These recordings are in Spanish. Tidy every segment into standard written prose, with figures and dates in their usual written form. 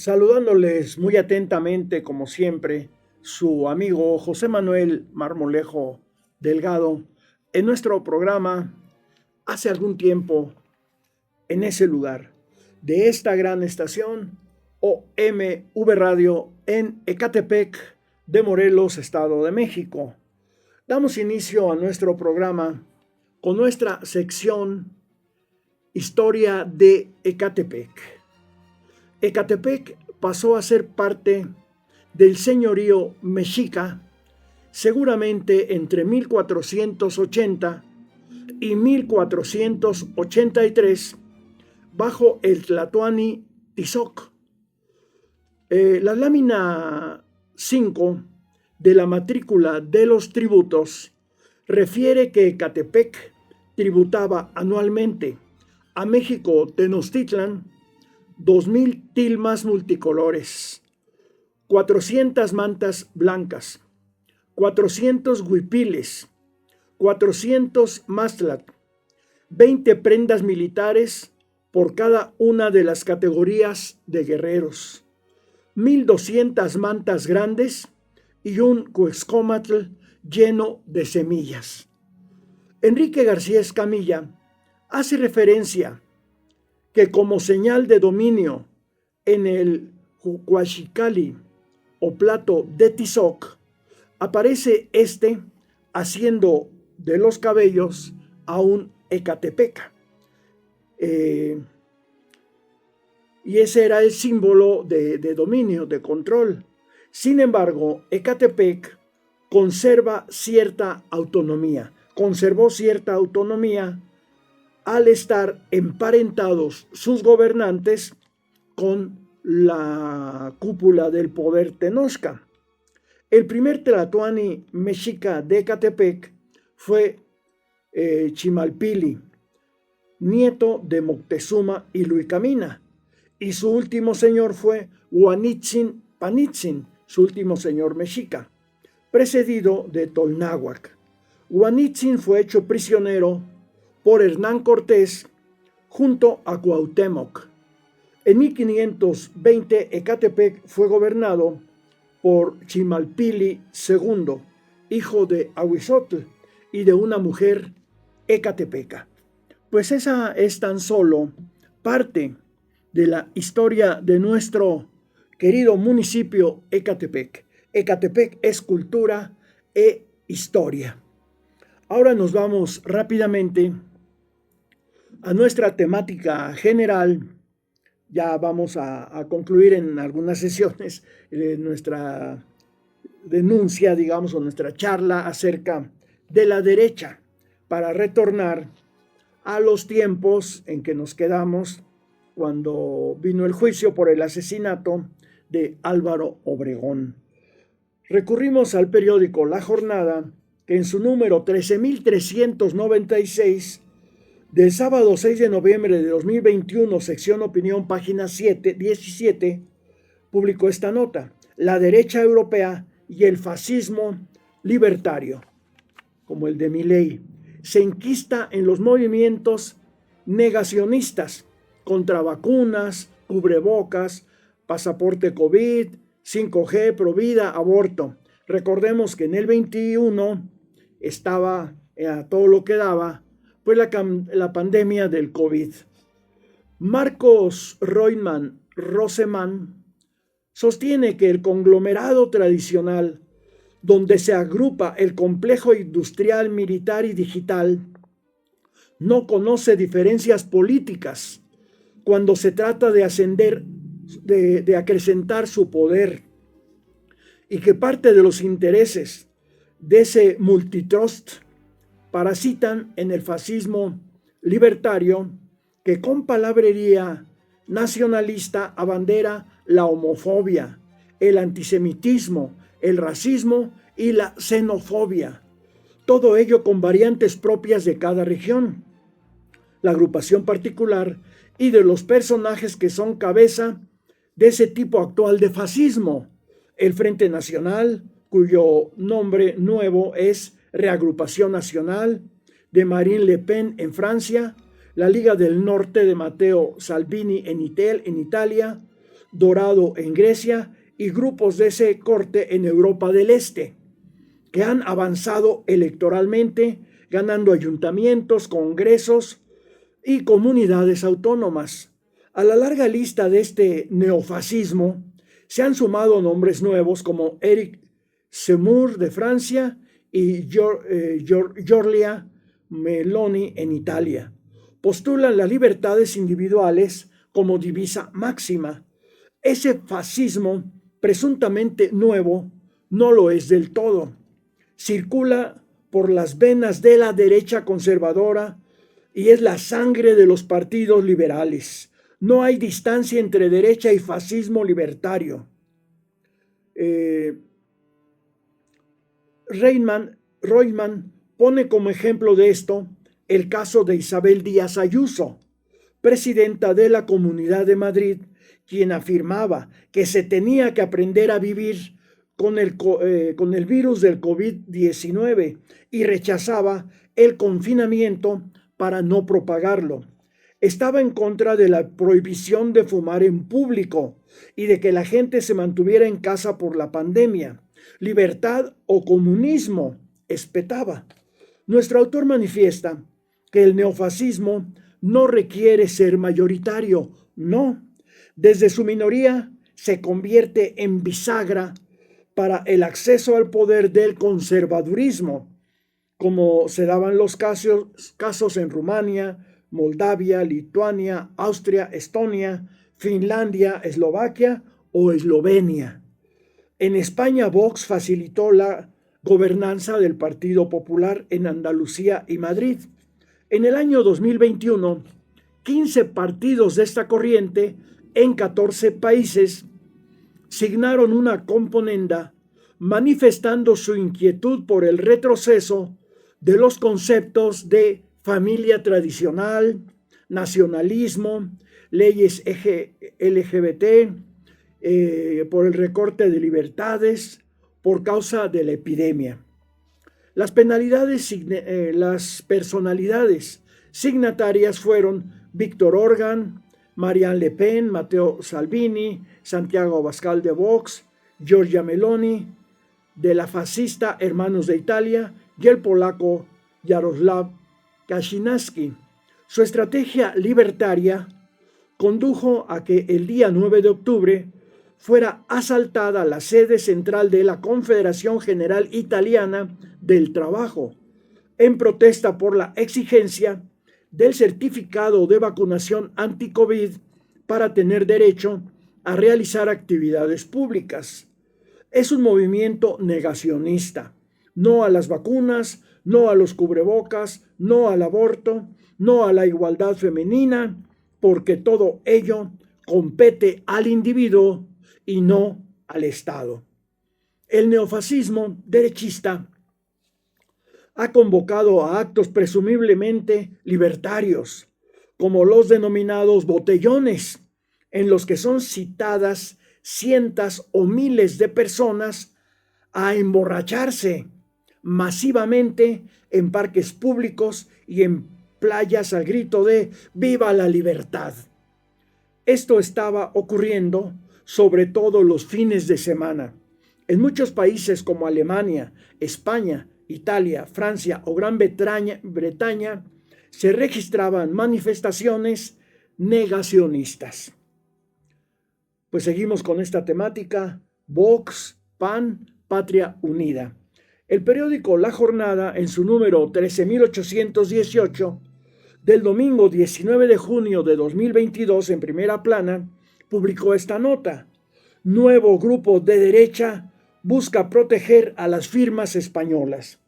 Saludándoles muy atentamente, como siempre, su amigo José Manuel Marmolejo Delgado, en nuestro programa hace algún tiempo, en ese lugar, de esta gran estación, OMV Radio, en Ecatepec de Morelos, Estado de México. Damos inicio a nuestro programa con nuestra sección Historia de Ecatepec. Ecatepec pasó a ser parte del señorío mexica seguramente entre 1480 y 1483 bajo el Tlatoani Tizoc. La lámina 5 de la matrícula de los tributos refiere que Ecatepec tributaba anualmente a México Tenochtitlan 2000 tilmas multicolores, 400 mantas blancas, 400 huipiles, 400 mastlat, 20 prendas militares por cada una de las categorías de guerreros, 1200 mantas grandes y un cuexcómatl lleno de semillas. Enrique García Escamilla hace referencia que como señal de dominio en el Huaxicali o plato de Tizoc, aparece haciendo de los cabellos a un Ecatepeca. Y ese era el símbolo de dominio, de control. Sin embargo, Ecatepec conservó cierta autonomía al estar emparentados sus gobernantes con la cúpula del poder Tenochca. El primer tlatoani mexica de Ecatepec fue Chimalpili, nieto de Moctezuma y Luicamina, y su último señor fue Huanitzin Panitzin, su último señor mexica, precedido de Tolnáhuac. Huanitzin fue hecho prisionero por Hernán Cortés junto a Cuauhtémoc. En 1520 Ecatepec fue gobernado por Chimalpili II, hijo de Ahuizotl y de una mujer ecatepeca. Pues esa es tan solo parte de la historia de nuestro querido municipio Ecatepec. Ecatepec es cultura e historia. Ahora nos vamos rápidamente a nuestra temática general. Ya vamos a concluir en algunas sesiones nuestra denuncia, digamos, o nuestra charla acerca de la derecha, para retornar a los tiempos en que nos quedamos cuando vino el juicio por el asesinato de Álvaro Obregón. Recurrimos al periódico La Jornada, que en su número 13.396 del sábado 6 de noviembre de 2021, sección Opinión, página 17, publicó esta nota: la derecha europea y el fascismo libertario, como el de Milei, se enquista en los movimientos negacionistas contra vacunas, cubrebocas, pasaporte COVID, 5G, provida, aborto. Recordemos que en el 21 estaba a todo lo que daba pues la pandemia del COVID. Marcos Reutemann Rosemann sostiene que el conglomerado tradicional, donde se agrupa el complejo industrial, militar y digital, no conoce diferencias políticas cuando se trata de ascender, de acrecentar su poder, y que parte de los intereses de ese multitrust parasitan en el fascismo libertario, que con palabrería nacionalista abandera la homofobia, el antisemitismo, el racismo y la xenofobia, todo ello con variantes propias de cada región, la agrupación particular y de los personajes que son cabeza de ese tipo actual de fascismo: el Frente Nacional, cuyo nombre nuevo es Reagrupación Nacional, de Marine Le Pen en Francia, la Liga del Norte de Matteo Salvini en Italia, dorado en Grecia y grupos de ese corte en Europa del Este, que han avanzado electoralmente, ganando ayuntamientos, congresos y comunidades autónomas. A la larga lista de este neofascismo se han sumado nombres nuevos como Éric Zemmour de Francia y Giorgia Meloni en Italia. Postulan las libertades individuales como divisa máxima. Ese fascismo presuntamente nuevo no lo es del todo. Circula por las venas de la derecha conservadora y es la sangre de los partidos liberales. No hay distancia entre derecha y fascismo libertario. Reutemann pone como ejemplo de esto el caso de Isabel Díaz Ayuso, presidenta de la Comunidad de Madrid, quien afirmaba que se tenía que aprender a vivir con el virus del COVID-19 y rechazaba el confinamiento para no propagarlo. Estaba en contra de la prohibición de fumar en público y de que la gente se mantuviera en casa por la pandemia. Libertad o comunismo, espetaba. Nuestro autor manifiesta que el neofascismo no requiere ser mayoritario, no. Desde su minoría se convierte en bisagra para el acceso al poder del conservadurismo, como se daban los casos en Rumania, Moldavia, Lituania, Austria, Estonia, Finlandia, Eslovaquia o Eslovenia. En España, Vox facilitó la gobernanza del Partido Popular en Andalucía y Madrid. En el año 2021, 15 partidos de esta corriente en 14 países signaron una componenda manifestando su inquietud por el retroceso de los conceptos de familia tradicional, nacionalismo, leyes LGBT, por el recorte de libertades por causa de la epidemia. Las personalidades signatarias fueron Víctor Orbán, Marianne Le Pen, Matteo Salvini, Santiago Abascal de Vox, Giorgia Meloni, de la fascista Hermanos de Italia y el polaco Jarosław Kaczynski. Su estrategia libertaria condujo a que el día 9 de octubre fuera asaltada la sede central de la Confederación General Italiana del Trabajo, en protesta por la exigencia del certificado de vacunación anti-COVID para tener derecho a realizar actividades públicas. Es un movimiento negacionista. No a las vacunas, no a los cubrebocas, no al aborto, no a la igualdad femenina, porque todo ello compete al individuo y no al Estado. El neofascismo derechista ha convocado a actos presumiblemente libertarios, como los denominados botellones, en los que son citadas cientos o miles de personas a emborracharse masivamente en parques públicos y en playas al grito de ¡Viva la libertad! Esto estaba ocurriendo sobre todo los fines de semana. En muchos países como Alemania, España, Italia, Francia o Gran Bretaña se registraban manifestaciones negacionistas. Pues seguimos con esta temática: Vox, PAN, Patria Unida. El periódico La Jornada, en su número 13.818, del domingo 19 de junio de 2022, en primera plana, publicó esta nota: Nuevo grupo de derecha busca proteger a las firmas españolas.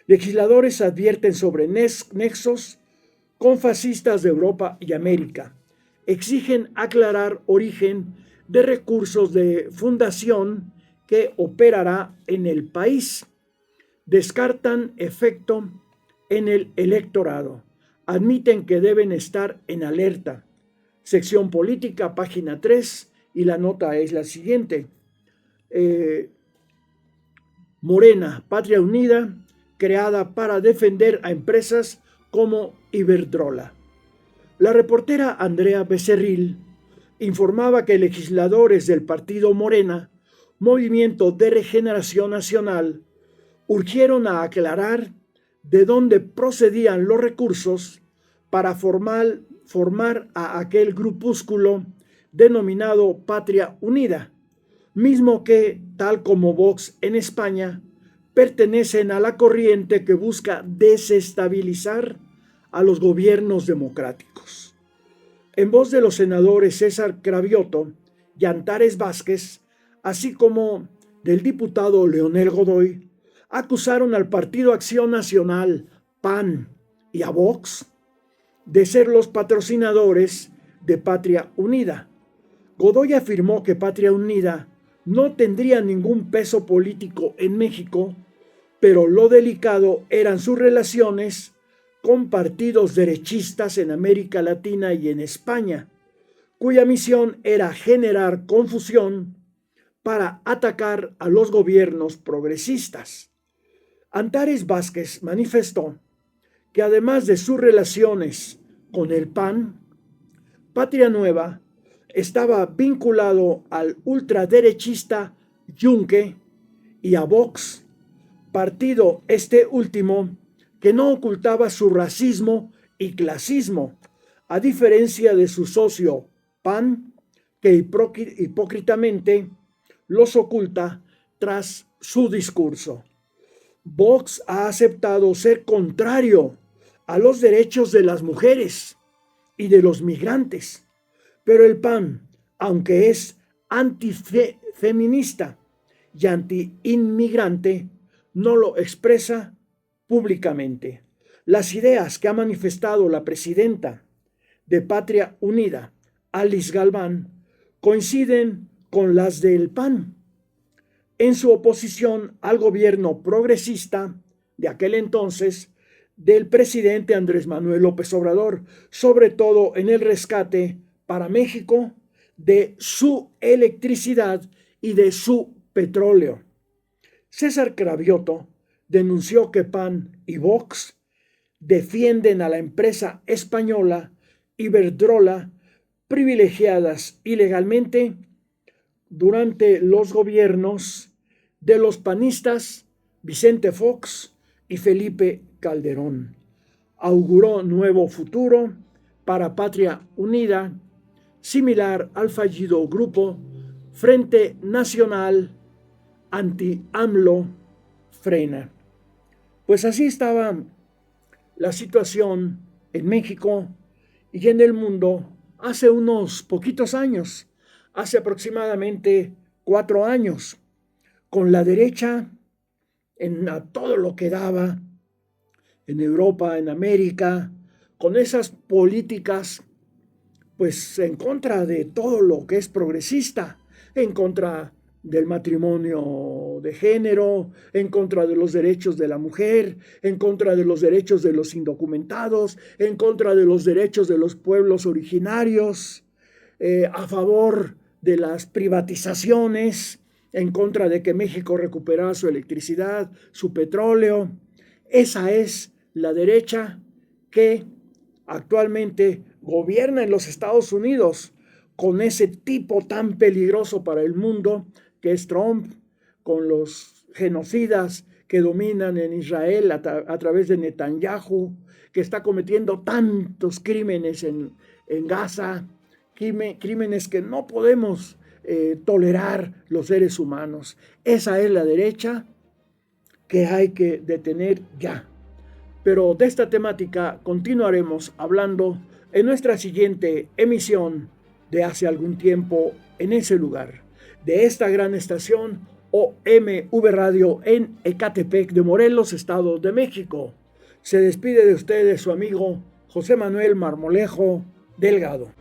Legisladores advierten sobre nexos con fascistas de Europa y América. Exigen aclarar origen de recursos de fundación que operará en el país. Descartan efecto en el electorado. Admiten que deben estar en alerta. Sección política, página 3, y la nota es la siguiente. Morena, Patria Unida, creada para defender a empresas como Iberdrola. La reportera Andrea Becerril informaba que legisladores del partido Morena, Movimiento de Regeneración Nacional, urgieron a aclarar de dónde procedían los recursos para formar a aquel grupúsculo denominado Patria Unida, mismo que, tal como Vox en España, pertenecen a la corriente que busca desestabilizar a los gobiernos democráticos. En voz de los senadores César Cravioto y Antares Vázquez, así como del diputado Leonel Godoy, acusaron al Partido Acción Nacional, PAN, y a Vox de ser los patrocinadores de Patria Unida. Godoy afirmó que Patria Unida no tendría ningún peso político en México, pero lo delicado eran sus relaciones con partidos derechistas en América Latina y en España, cuya misión era generar confusión para atacar a los gobiernos progresistas. Antares Vázquez manifestó que además de sus relaciones con el PAN, Patria Nueva estaba vinculado al ultraderechista Yunque y a Vox, partido este último que no ocultaba su racismo y clasismo, a diferencia de su socio PAN, que hipócritamente los oculta tras su discurso. Vox ha aceptado ser contrario a los derechos de las mujeres y de los migrantes, pero el PAN, aunque es antifeminista y anti-inmigrante, no lo expresa públicamente. Las ideas que ha manifestado la presidenta de Patria Unida, Alice Galván, coinciden con las del PAN, en su oposición al gobierno progresista de aquel entonces del presidente Andrés Manuel López Obrador, sobre todo en el rescate para México de su electricidad y de su petróleo. César Cravioto denunció que PAN y Vox defienden a la empresa española Iberdrola, privilegiadas ilegalmente durante los gobiernos de los panistas Vicente Fox y Felipe Calderón. Auguró nuevo futuro para Patria Unida, similar al fallido grupo Frente Nacional Anti-AMLO Frena. Pues así estaba la situación en México y en el mundo hace unos poquitos años, hace aproximadamente 4 años, con la derecha a todo lo que daba en Europa, en América, con esas políticas pues en contra de todo lo que es progresista, en contra del matrimonio de género, en contra de los derechos de la mujer, en contra de los derechos de los indocumentados, en contra de los derechos de los pueblos originarios, a favor de las privatizaciones, en contra de que México recuperara su electricidad, su petróleo. Esa es la derecha que actualmente gobierna en los Estados Unidos, con ese tipo tan peligroso para el mundo que es Trump, con los genocidas que dominan en Israel a través de Netanyahu, que está cometiendo tantos crímenes en Gaza, crímenes que no podemos tolerar los seres humanos. Esa es la derecha que hay que detener ya. Pero de esta temática continuaremos hablando en nuestra siguiente emisión de hace algún tiempo en ese lugar, de esta gran estación OMV Radio en Ecatepec de Morelos, Estado de México. Se despide de ustedes su amigo José Manuel Marmolejo Delgado.